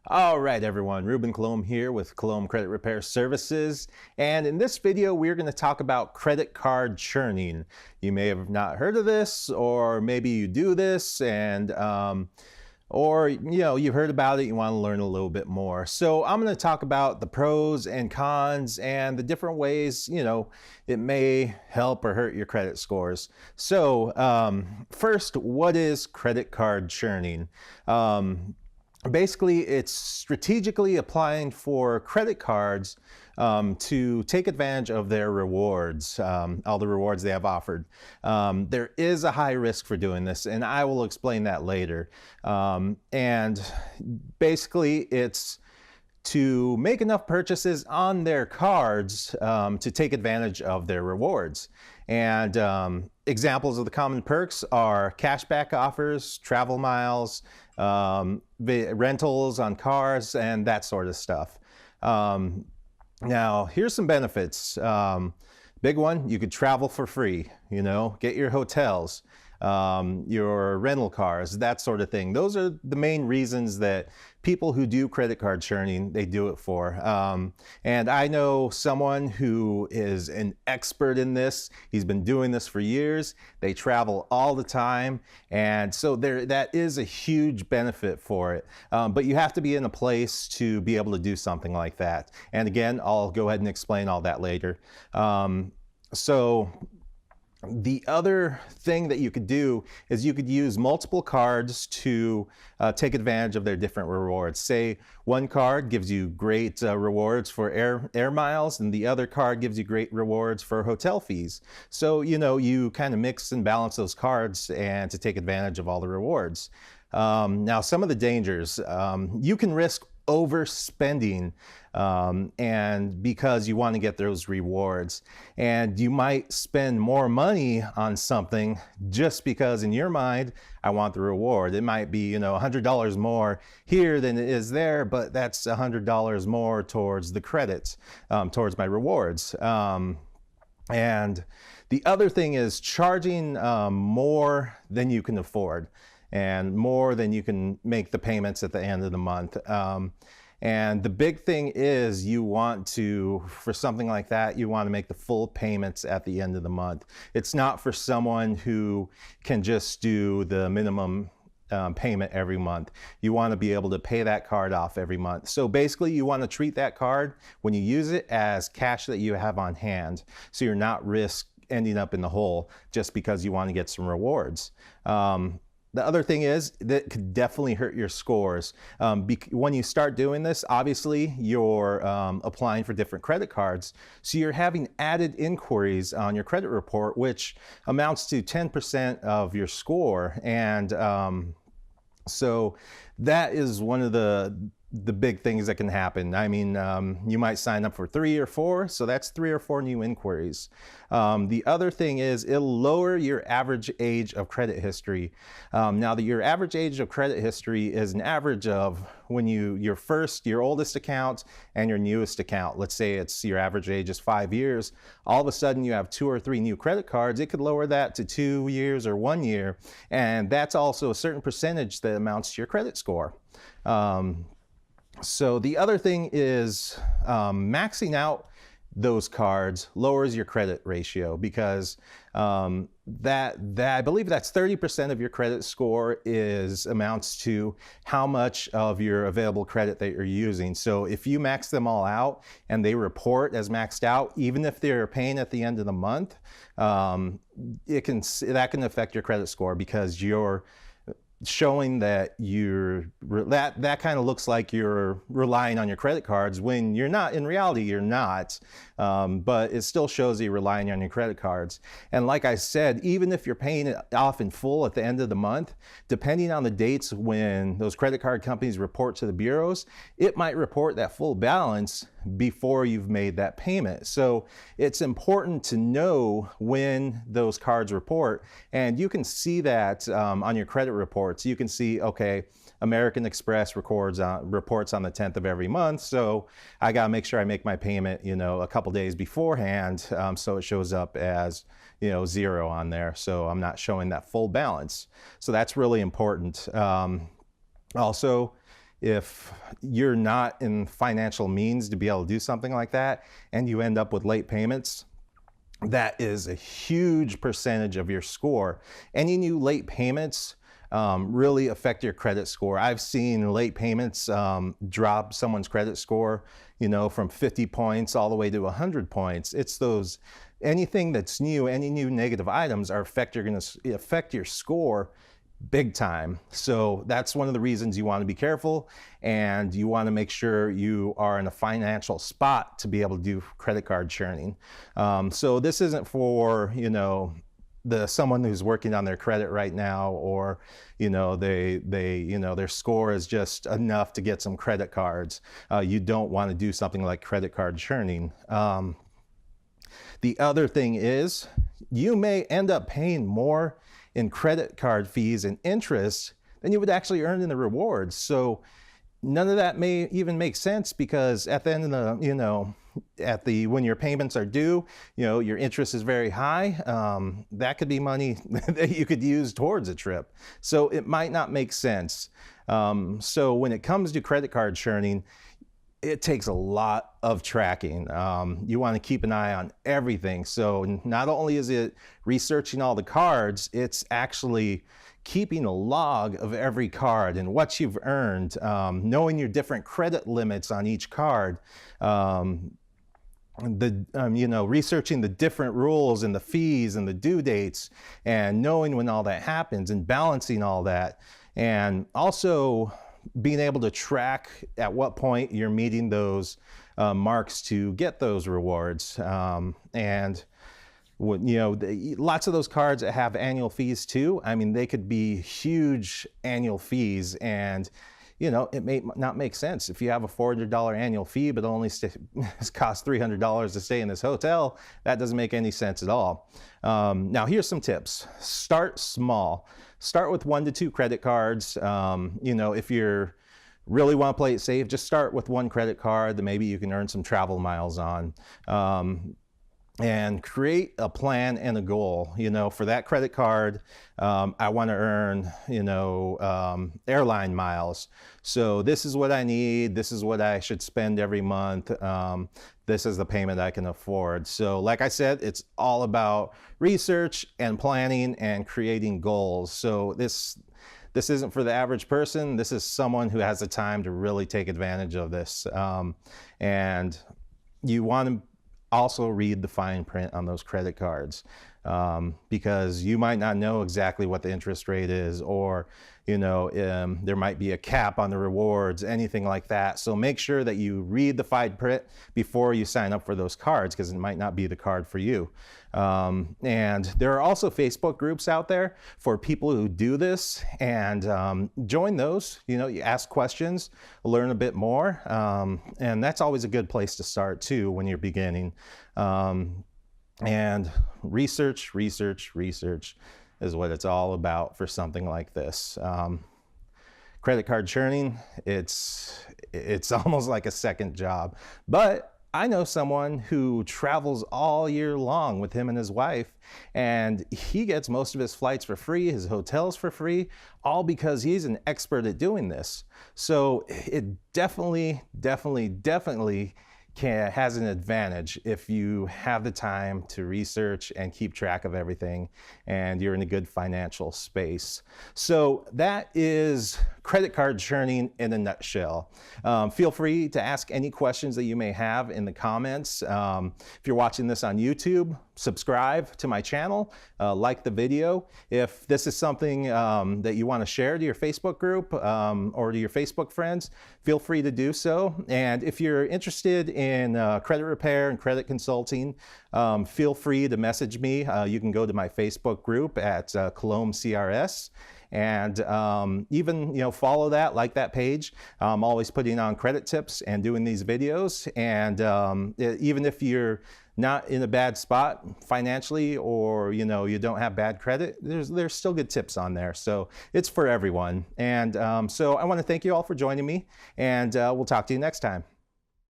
All right, everyone, Ruben Colombe here with Colombe Credit Repair Services. And in this video, we're going to talk about credit card churning. You may have not heard of this, or maybe you do this, and or you've heard about it, you want to learn a little bit more. So I'm going to talk about the pros and cons and the different ways it may help or hurt your credit scores. So first, what is credit card churning? Basically, it's strategically applying for credit cards to take advantage of their rewards, all the rewards they have offered. There is a high risk for doing this, and I will explain that later. And basically, it's to make enough purchases on their cards to take advantage of their rewards. And examples of the common perks are cashback offers, travel miles, rentals on cars, and that sort of stuff. Now, here's some benefits. Big one, you could travel for free, get your hotels, your rental cars, that sort of thing. Those are the main reasons that people who do credit card churning, they do it for. And I know someone who is an expert in this. He's been doing this for years. They travel all the time. And so that is a huge benefit for it. But you have to be in a place to be able to do something like that. And again, I'll go ahead and explain all that later. The other thing that you could do is you could use multiple cards to take advantage of their different rewards. Say one card gives you great rewards for air miles, and the other card gives you great rewards for hotel fees. So, you kind of mix and balance those cards and to take advantage of all the rewards. Now, some of the dangers. You can risk overspending and because you want to get those rewards, and you might spend more money on something just because in your mind I want the reward. It might be $100 more here than it is there, but that's $100 more towards the credits, towards my rewards. And the other thing is charging more than you can afford and more than you can make the payments at the end of the month. And the big thing is for something like that, you want to make the full payments at the end of the month. It's not for someone who can just do the minimum payment every month. You want to be able to pay that card off every month. So basically, you want to treat that card when you use it as cash that you have on hand. So you're not ending up in the hole just because you want to get some rewards. The other thing is that could definitely hurt your scores. When you start doing this, obviously you're applying for different credit cards. So you're having added inquiries on your credit report, which amounts to 10% of your score. And so that is one of the big things that can happen. I mean, you might sign up for 3 or 4, so that's 3 or 4 new inquiries. The other thing is it'll lower your average age of credit history. Now, your average age of credit history is an average of when your oldest account and your newest account. Let's say it's your average age is 5 years. All of a sudden you have 2 or 3 new credit cards. It could lower that to 2 years or 1 year. And that's also a certain percentage that amounts to your credit score. So the other thing is maxing out those cards lowers your credit ratio because I believe that's 30% of your credit score amounts to how much of your available credit that you're using. So if you max them all out and they report as maxed out, even if they're paying at the end of the month, that can affect your credit score because you're showing that that kind of looks like you're relying on your credit cards when you're not. In reality, you're not. But it still shows that you're relying on your credit cards. And like I said, even if you're paying it off in full at the end of the month, depending on the dates when those credit card companies report to the bureaus, it might report that full balance before you've made that payment. So it's important to know when those cards report, and you can see that on your credit reports. You can see, okay, American Express reports on the 10th of every month, so I got to make sure I make my payment, a couple days beforehand, so it shows up as 0 on there, so I'm not showing that full balance. So that's really important. Also, if you're not in financial means to be able to do something like that and you end up with late payments, that is a huge percentage of your score. Any new late payments really affect your credit score. I've seen late payments drop someone's credit score, you know, from 50 points all the way to 100 points. It's those, anything that's new, any new negative items are affect your score big time. So that's one of the reasons you want to be careful, and you want to make sure you are in a financial spot to be able to do credit card churning. So this isn't for, you know, someone who's working on their credit right now, or, you know, you know, their score is just enough to get some credit cards. You don't want to do something like credit card churning. The other thing is, you may end up paying more in credit card fees and interest than you would actually earn in the rewards. So none of that may even make sense, because at the end of the, you know, when your payments are due, you know, your interest is very high. That could be money that you could use towards a trip. So it might not make sense. So when it comes to credit card churning, it takes a lot of tracking. You want to keep an eye on everything. So not only is it researching all the cards, it's actually keeping a log of every card and what you've earned, knowing your different credit limits on each card, you know, researching the different rules and the fees and the due dates, and knowing when all that happens and balancing all that. And also being able to track at what point you're meeting those marks to get those rewards. And you know, lots of those cards that have annual fees too, I mean, they could be huge annual fees, and you know, it may not make sense. If you have a $400 annual fee but only costs $300 to stay in this hotel, that doesn't make any sense at all. Now here's some tips. Start small. Start with 1 to 2 credit cards. You know, if you really want to play it safe, just start with 1 credit card that maybe you can earn some travel miles on. And create a plan and a goal. You know, for that credit card, I want to earn, you know, airline miles. So this is what I need. This is what I should spend every month. This is the payment I can afford. So like I said, it's all about research and planning and creating goals. So this isn't for the average person. This is someone who has the time to really take advantage of this. And you want to also read the fine print on those credit cards, because you might not know exactly what the interest rate is, or you know, there might be a cap on the rewards, anything like that. So make sure that you read the fine print before you sign up for those cards, because it might not be the card for you. And there are also Facebook groups out there for people who do this, and join those. You know, you ask questions, learn a bit more, and that's always a good place to start too when you're beginning. And research is what it's all about for something like this. Credit card churning, it's almost like a second job. But I know someone who travels all year long with him and his wife, and he gets most of his flights for free, his hotels for free, all because he's an expert at doing this. So it definitely has an advantage if you have the time to research and keep track of everything, and you're in a good financial space. So that is credit card churning in a nutshell. Feel free to ask any questions that you may have in the comments. If you're watching this on YouTube, subscribe to my channel, like the video. If this is something that you want to share to your Facebook group or to your Facebook friends, feel free to do so. And if you're interested in credit repair and credit consulting, feel free to message me. You can go to my Facebook group at Colombe CRS. And even, you know, follow that, like that page. I'm always putting on credit tips and doing these videos. And even if you're not in a bad spot financially, or you know, you don't have bad credit, there's still good tips on there. So it's for everyone. And so I want to thank you all for joining me, and we'll talk to you next time.